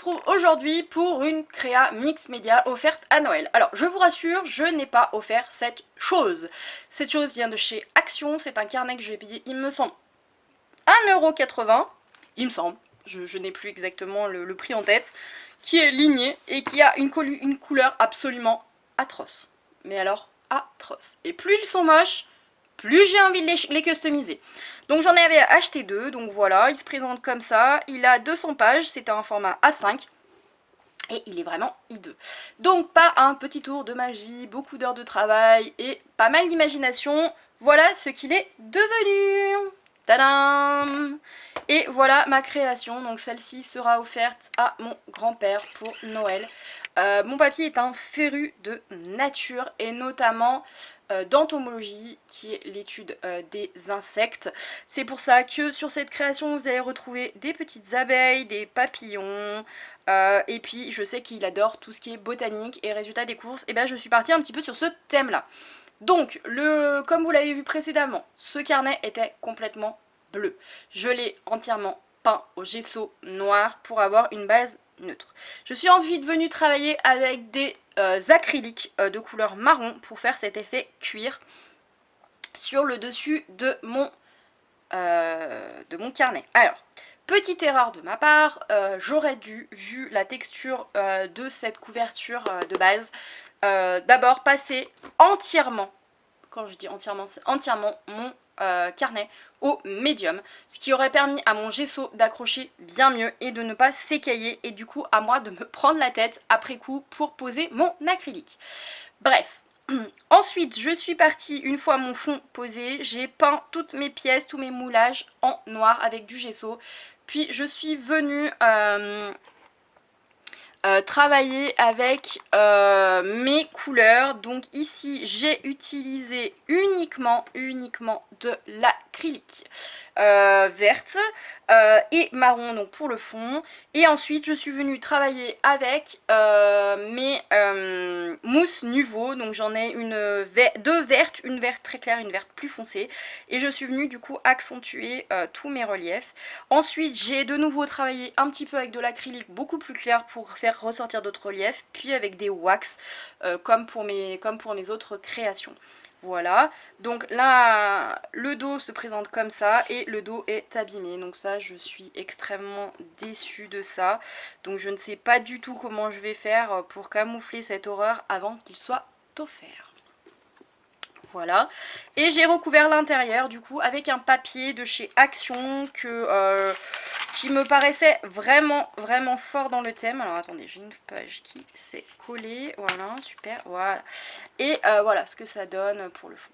retrouve aujourd'hui pour une créa mix média offerte à Noël. Alors je vous rassure, je n'ai pas offert cette chose. Cette chose vient de chez Action, c'est un carnet que j'ai payé, il me semble, 1,80 €, il me semble, je n'ai plus exactement le prix en tête, qui est ligné et qui a une couleur absolument atroce. Mais alors, atroce. Et plus ils sont moches, plus j'ai envie de les customiser. Donc j'en avais acheté deux, donc voilà, il se présente comme ça, il a 200 pages, c'est un format A5, et il est vraiment hideux. Donc pas un petit tour de magie, beaucoup d'heures de travail et pas mal d'imagination, voilà ce qu'il est devenu. Tadam! Et voilà ma création, donc celle-ci sera offerte à mon grand-père pour Noël. Mon papy est un féru de nature et notamment d'entomologie, qui est l'étude des insectes. C'est pour ça que sur cette création vous allez retrouver des petites abeilles, des papillons, et puis je sais qu'il adore tout ce qui est botanique et résultat des courses, et bien je suis partie un petit peu sur ce thème là. Donc, comme vous l'avez vu précédemment, ce carnet était complètement bleu. Je l'ai entièrement peint au gesso noir pour avoir une base neutre. Je suis ensuite venue travailler avec des acryliques de couleur marron pour faire cet effet cuir sur le dessus de mon carnet. Alors, petite erreur de ma part, j'aurais dû, vu la texture de cette couverture de base, d'abord passer entièrement, quand je dis entièrement, c'est entièrement mon carnet au médium, ce qui aurait permis à mon gesso d'accrocher bien mieux et de ne pas s'écailler, et du coup à moi de me prendre la tête après coup pour poser mon acrylique. Bref. Ensuite, je suis partie, une fois mon fond posé, j'ai peint toutes mes pièces, tous mes moulages en noir avec du gesso. Puis je suis venue travailler avec mes couleurs. Donc ici j'ai utilisé uniquement de l'acrylique verte et marron donc pour le fond. Et ensuite je suis venue travailler avec mes mousses Nuvo. Donc j'en ai deux vertes, une verte très claire, une verte plus foncée, et je suis venue du coup accentuer tous mes reliefs. Ensuite j'ai de nouveau travaillé un petit peu avec de l'acrylique beaucoup plus clair pour faire ressortir d'autres reliefs, puis avec des wax comme pour mes autres créations. Voilà, donc là le dos se présente comme ça et le dos est abîmé, donc ça je suis extrêmement déçue de ça. Donc je ne sais pas du tout comment je vais faire pour camoufler cette horreur avant qu'il soit offert. Voilà, et j'ai recouvert l'intérieur du coup avec un papier de chez Action qui me paraissait vraiment fort dans le thème. Alors attendez, j'ai une page qui s'est collée, voilà, super, voilà. Et voilà ce que ça donne pour le fond.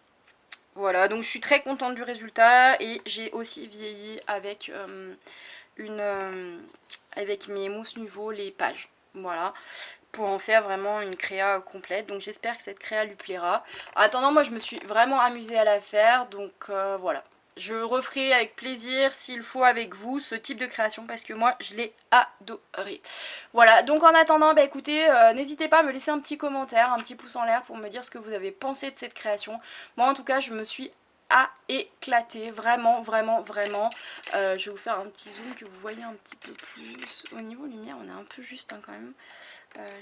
Voilà, donc je suis très contente du résultat, et j'ai aussi vieilli avec, avec mes mousses Nuvo les pages. Voilà, pour en faire vraiment une créa complète. Donc j'espère que cette créa lui plaira. En attendant, moi je me suis vraiment amusée à la faire, donc voilà. Je referai avec plaisir, s'il faut avec vous, ce type de création, parce que moi je l'ai adoré. Voilà, donc en attendant, bah écoutez, n'hésitez pas à me laisser un petit commentaire, un petit pouce en l'air pour me dire ce que vous avez pensé de cette création. Moi en tout cas je me suis éclaté, vraiment. Je vais vous faire un petit zoom que vous voyez un petit peu plus. Au niveau lumière on est un peu juste hein, quand même.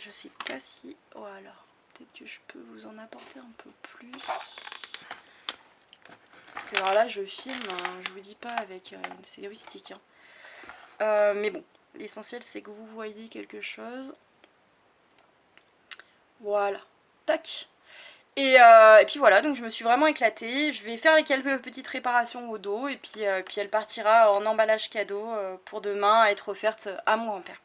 Je sais pas si... Voilà, peut-être que je peux vous en apporter un peu plus. Parce que alors là je filme, hein, je vous dis pas avec c'est heuristique. Hein. Mais bon, l'essentiel c'est que vous voyez quelque chose. Voilà, tac. Et puis voilà, donc je me suis vraiment éclatée. Je vais faire les quelques petites réparations au dos, et puis elle partira en emballage cadeau pour demain à être offerte à mon grand-père.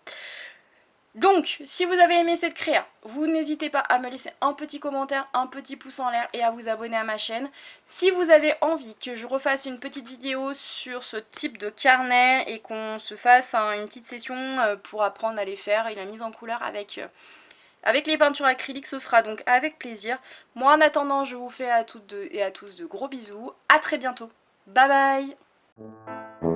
Donc, si vous avez aimé cette créa, vous n'hésitez pas à me laisser un petit commentaire, un petit pouce en l'air et à vous abonner à ma chaîne. Si vous avez envie que je refasse une petite vidéo sur ce type de carnet et qu'on se fasse une petite session pour apprendre à les faire et la mise en couleur avec les peintures acryliques, ce sera donc avec plaisir. Moi en attendant, je vous fais à toutes et à tous de gros bisous. À très bientôt. Bye bye.